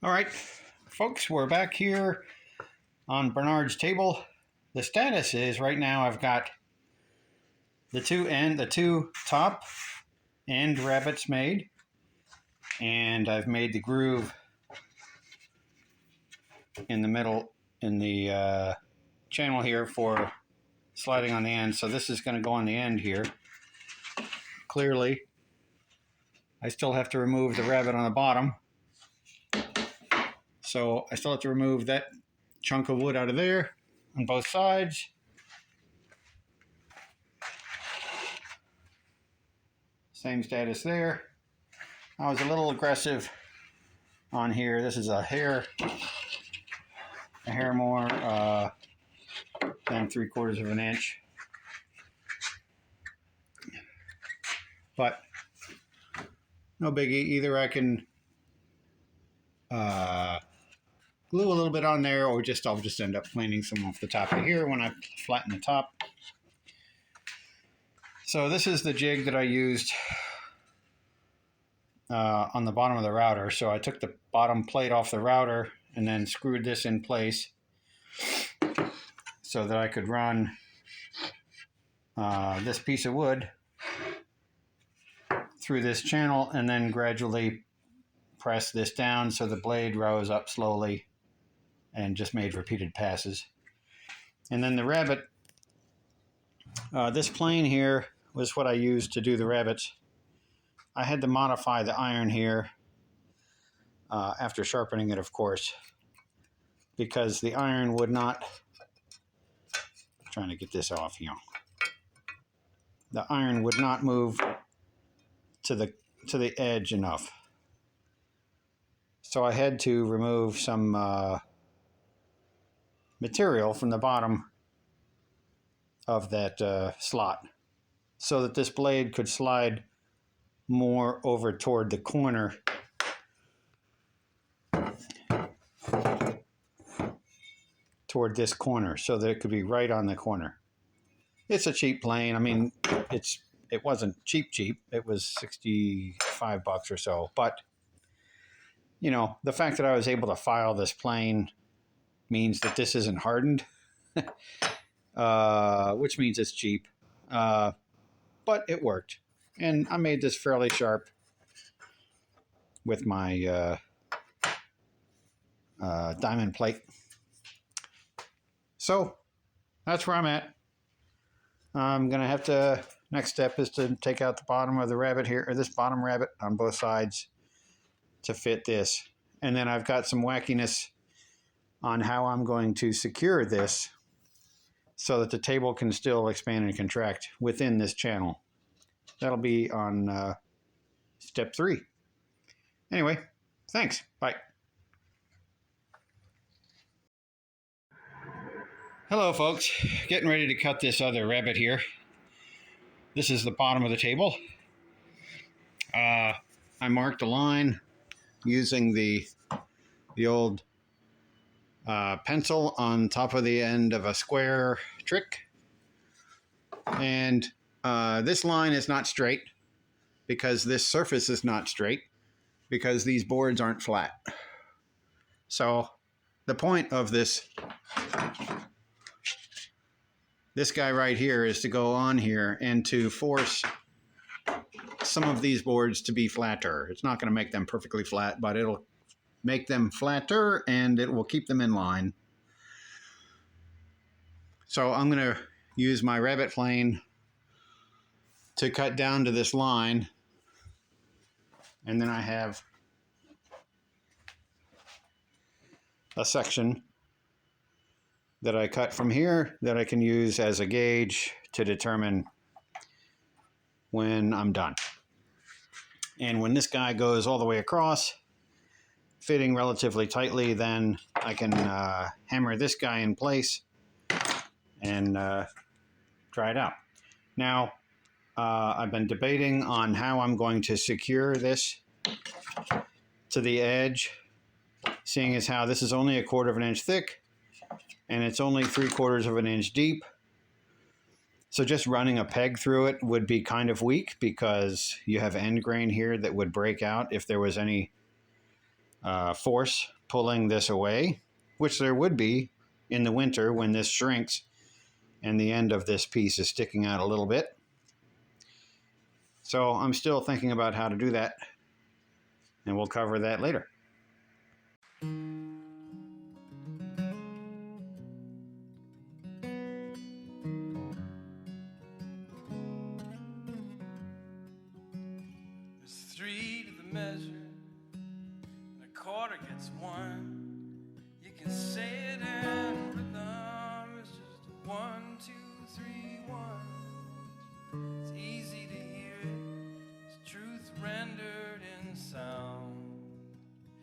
All right, folks, we're back here on Bernard's table. The status is right now I've got the two top end rabbets made, and I've made the groove in the middle in the channel here for sliding on the end. So this is going to go on the end here. Clearly, I still have to remove the rabbet on the bottom. So I still have to remove that chunk of wood out of there on both sides. Same status there. I was a little aggressive on here. This is a hair more than 3/4 of an inch. But no biggie. Either I can glue a little bit on there, or I'll just end up cleaning some off the top of here when I flatten the top. So this is the jig that I used on the bottom of the router. So I took the bottom plate off the router and then screwed this in place so that I could run this piece of wood through this channel and then gradually press this down so the blade rose up slowly and just made repeated passes. And then the rabbet, this plane here was what I used to do the rabbets. I had to modify the iron here after sharpening it, of course, because the iron would not, I'm trying to get this off here. The iron would not move to the edge enough. So I had to remove some material from the bottom of that slot so that this blade could slide more over toward the corner toward this corner so that it could be right on the corner. It's a cheap plane. I mean, it wasn't cheap. It was $65 or so, but you know, the fact that I was able to file this plane means that this isn't hardened, which means it's cheap, but it worked. And I made this fairly sharp with my diamond plate. So that's where I'm at. I'm going to have to, next step is to take out the bottom of the rabbet here, or this bottom rabbet on both sides to fit this. And then I've got some wackiness on how I'm going to secure this so that the table can still expand and contract within this channel. That'll be on step 3. Anyway, thanks. Bye. Hello, folks. Getting ready to cut this other rabbet here. This is the bottom of the table. I marked a line using the old pencil on top of the end of a square trick. And this line is not straight because this surface is not straight because these boards aren't flat. So the point of this guy right here is to go on here and to force some of these boards to be flatter. It's not going to make them perfectly flat, but it'll make them flatter and it will keep them in line. So I'm going to use my rabbet plane to cut down to this line, and then I have a section that I cut from here that I can use as a gauge to determine when I'm done. And when this guy goes all the way across, fitting relatively tightly, then I can hammer this guy in place and try it out. Now, I've been debating on how I'm going to secure this to the edge, seeing as how this is only 1/4 of an inch thick and it's only 3/4 of an inch deep. So just running a peg through it would be kind of weak because you have end grain here that would break out if there was any force pulling this away, which there would be in the winter when this shrinks and the end of this piece is sticking out a little bit. So I'm still thinking about how to do that, and we'll cover that later. There's 3 to the measure, and a quarter gets 1. You can say it in rhythm, it's just 1, 2, 3, 1. It's easy to hear it, it's truth rendered in sound.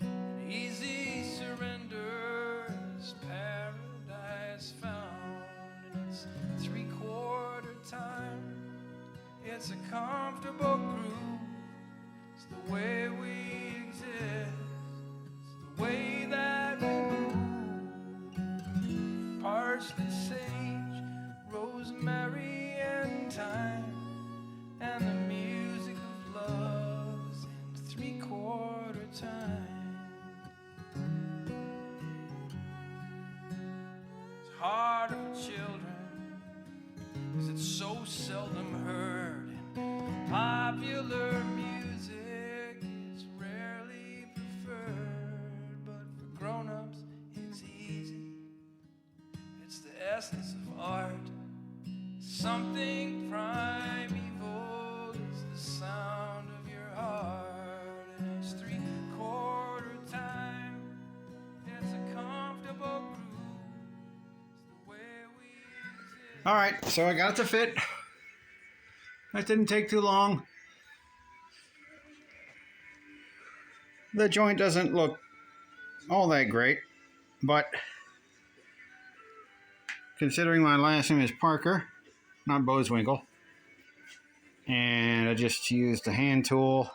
An easy surrender is paradise found, and it's 3/4 time. It's a comfortable groove. It's the way we exist. It's the way that we move. Parsley, sage, rosemary, and thyme, and the music of love is in 3/4 time. It's harder for children, 'cause it's so seldom heard in popular music. It's rarely preferred, but for grown-ups it's easy. It's the essence of art, something primeval. It's the sound of your heart, and it's 3/4 time. It's a comfortable groove. It's the way we exist. All right, so I got it to fit. That didn't take too long. The joint doesn't look all that great, but considering my last name is Parker, not Boeswinkle, and I just used a hand tool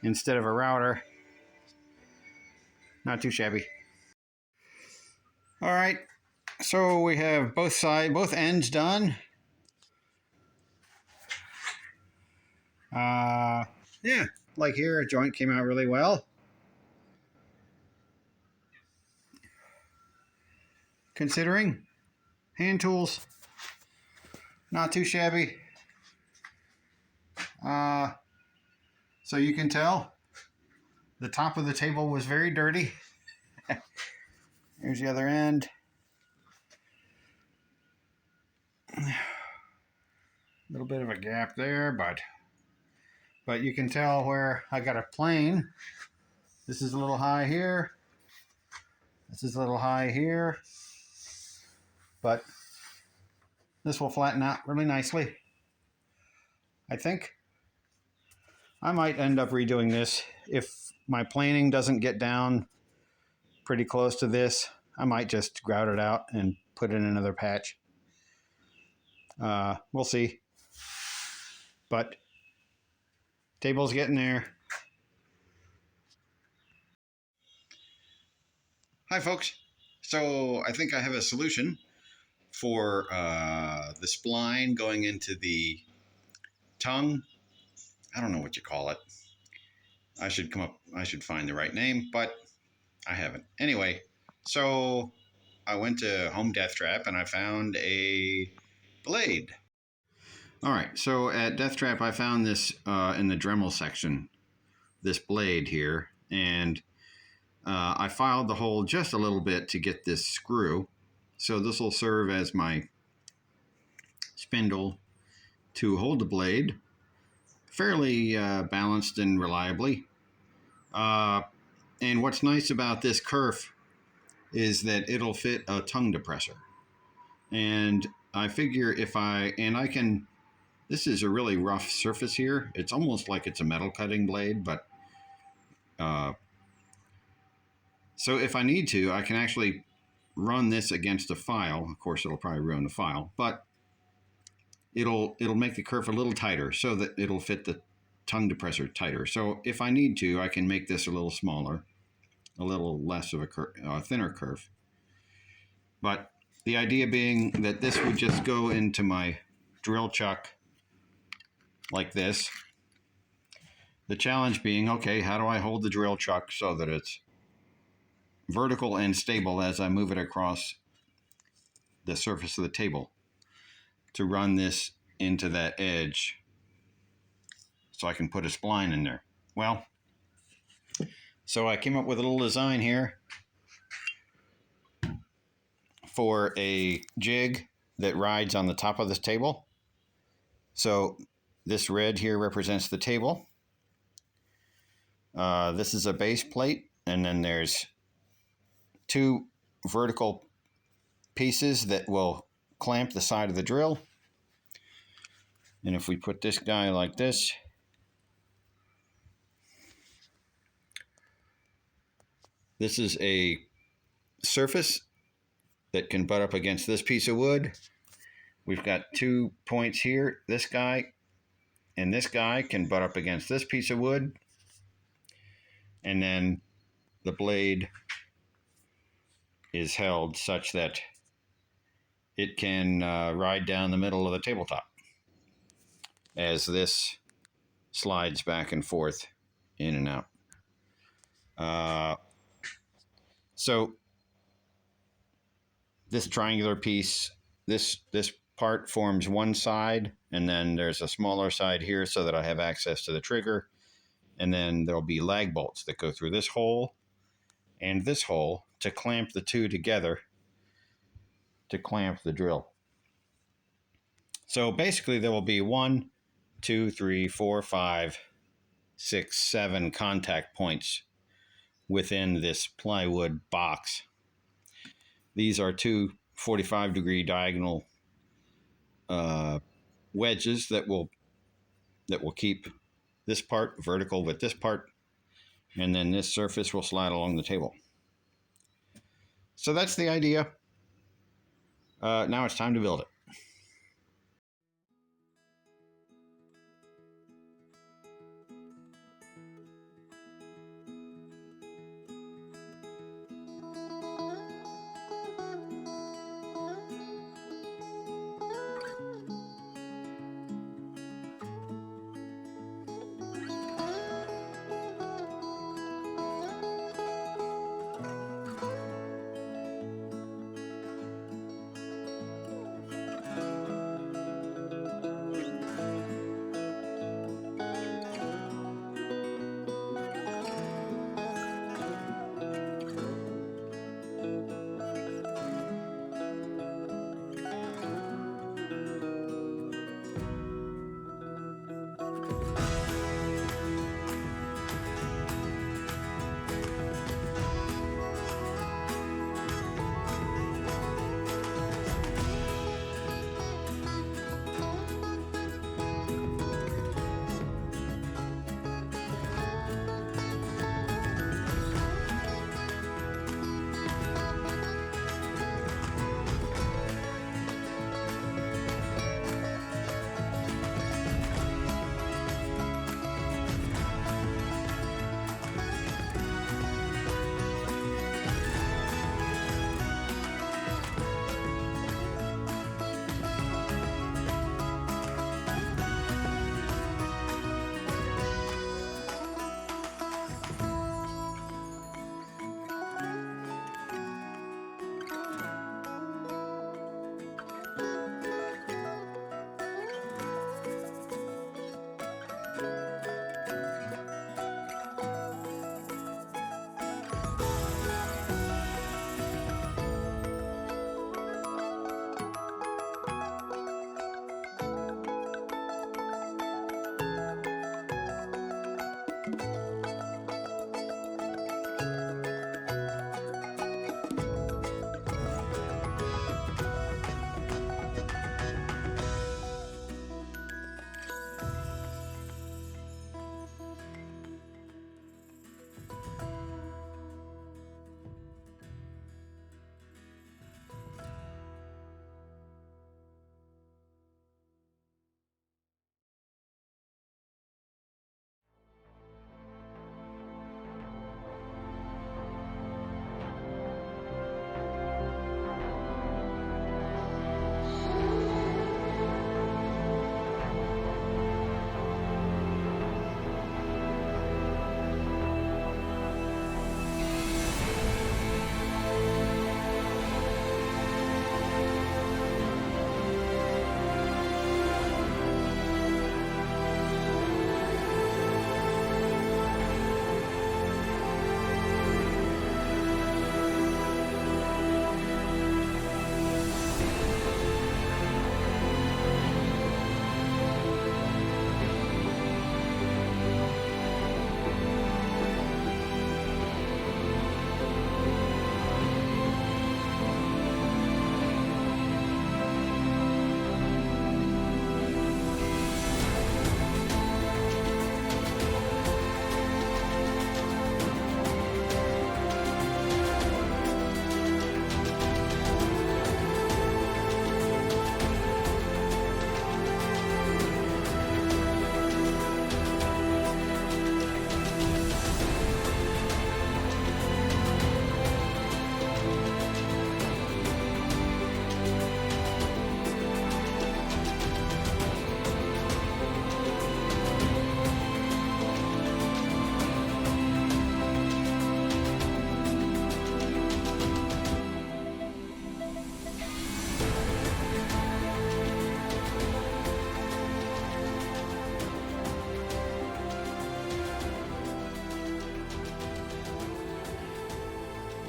instead of a router, not too shabby. All right, so we have both ends done. Yeah, like here, a joint came out really well. Considering hand tools, not too shabby. So you can tell the top of the table was very dirty. Here's the other end. A little bit of a gap there, but you can tell where I got a plane. This is a little high here. This is a little high here. But this will flatten out really nicely. I think I might end up redoing this. If my planing doesn't get down pretty close to this, I might just grout it out and put in another patch. We'll see. But table's getting there. Hi folks. So I think I have a solution for the spline going into the tongue. I don't know what you call it. I should find the right name, but I haven't. Anyway, so I went to Home Death Trap and I found a blade. All right, so at Death Trap I found this in the Dremel section, this blade here, and I filed the hole just a little bit to get this screw. So this will serve as my spindle to hold the blade fairly balanced and reliably. And what's nice about this kerf is that it'll fit a tongue depressor. And I figure this is a really rough surface here. It's almost like it's a metal cutting blade, but so if I need to, I can actually run this against a file. Of course, it'll probably ruin the file, but it'll make the kerf a little tighter so that it'll fit the tongue depressor tighter. So if I need to, I can make this a little smaller, a little less of a thinner kerf. But the idea being that this would just go into my drill chuck like this. The challenge being, okay, how do I hold the drill chuck so that it's vertical and stable as I move it across the surface of the table to run this into that edge so I can put a spline in there. Well, so I came up with a little design here for a jig that rides on the top of this table. So this red here represents the table. This is a base plate, and then there's two vertical pieces that will clamp the side of the drill. And if we put this guy like this, this is a surface that can butt up against this piece of wood. We've got 2 points here. This guy and this guy can butt up against this piece of wood. And then the blade is held such that it can ride down the middle of the tabletop as this slides back and forth, in and out. So this triangular piece, this part forms one side, and then there's a smaller side here so that I have access to the trigger. And then there'll be lag bolts that go through this hole and this hole to clamp the two together to clamp the drill. So basically there will be 1, 2, 3, 4, 5, 6, 7 contact points within this plywood box. These are 2 45-degree diagonal wedges that will keep this part vertical with this part, and then this surface will slide along the table. So that's the idea. Now it's time to build it.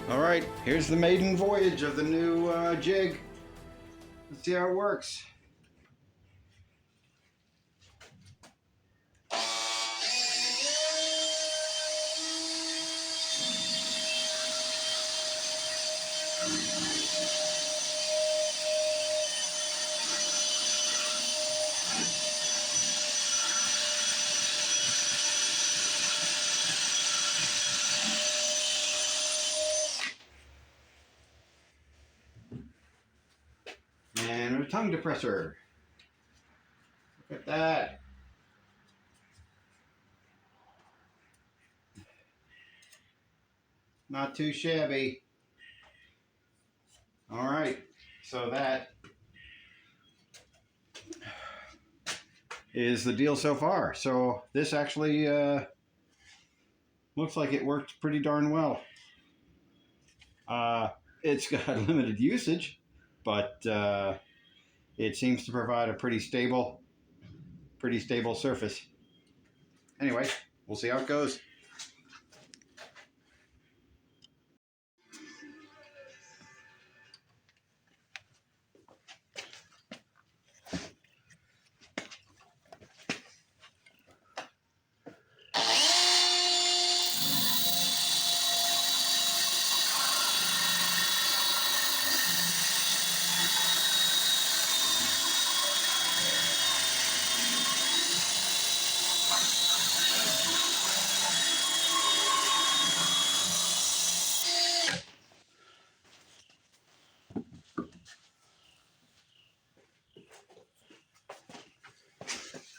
All right, here's the maiden voyage of the new jig. Let's see how it works. And a tongue depressor. Look at that. Not too shabby. All right, so that is the deal so far. So this actually looks like it worked pretty darn well. It's got limited usage, but it seems to provide a pretty stable surface. Anyway, we'll see how it goes.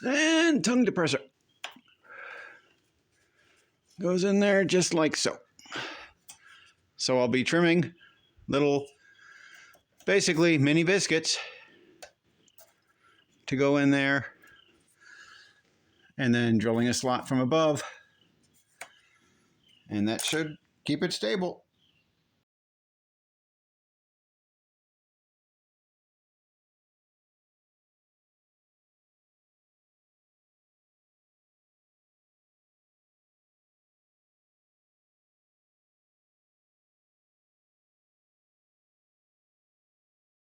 And tongue depressor goes in there just like so. So I'll be trimming little, basically mini biscuits to go in there, and then drilling a slot from above, and that should keep it stable.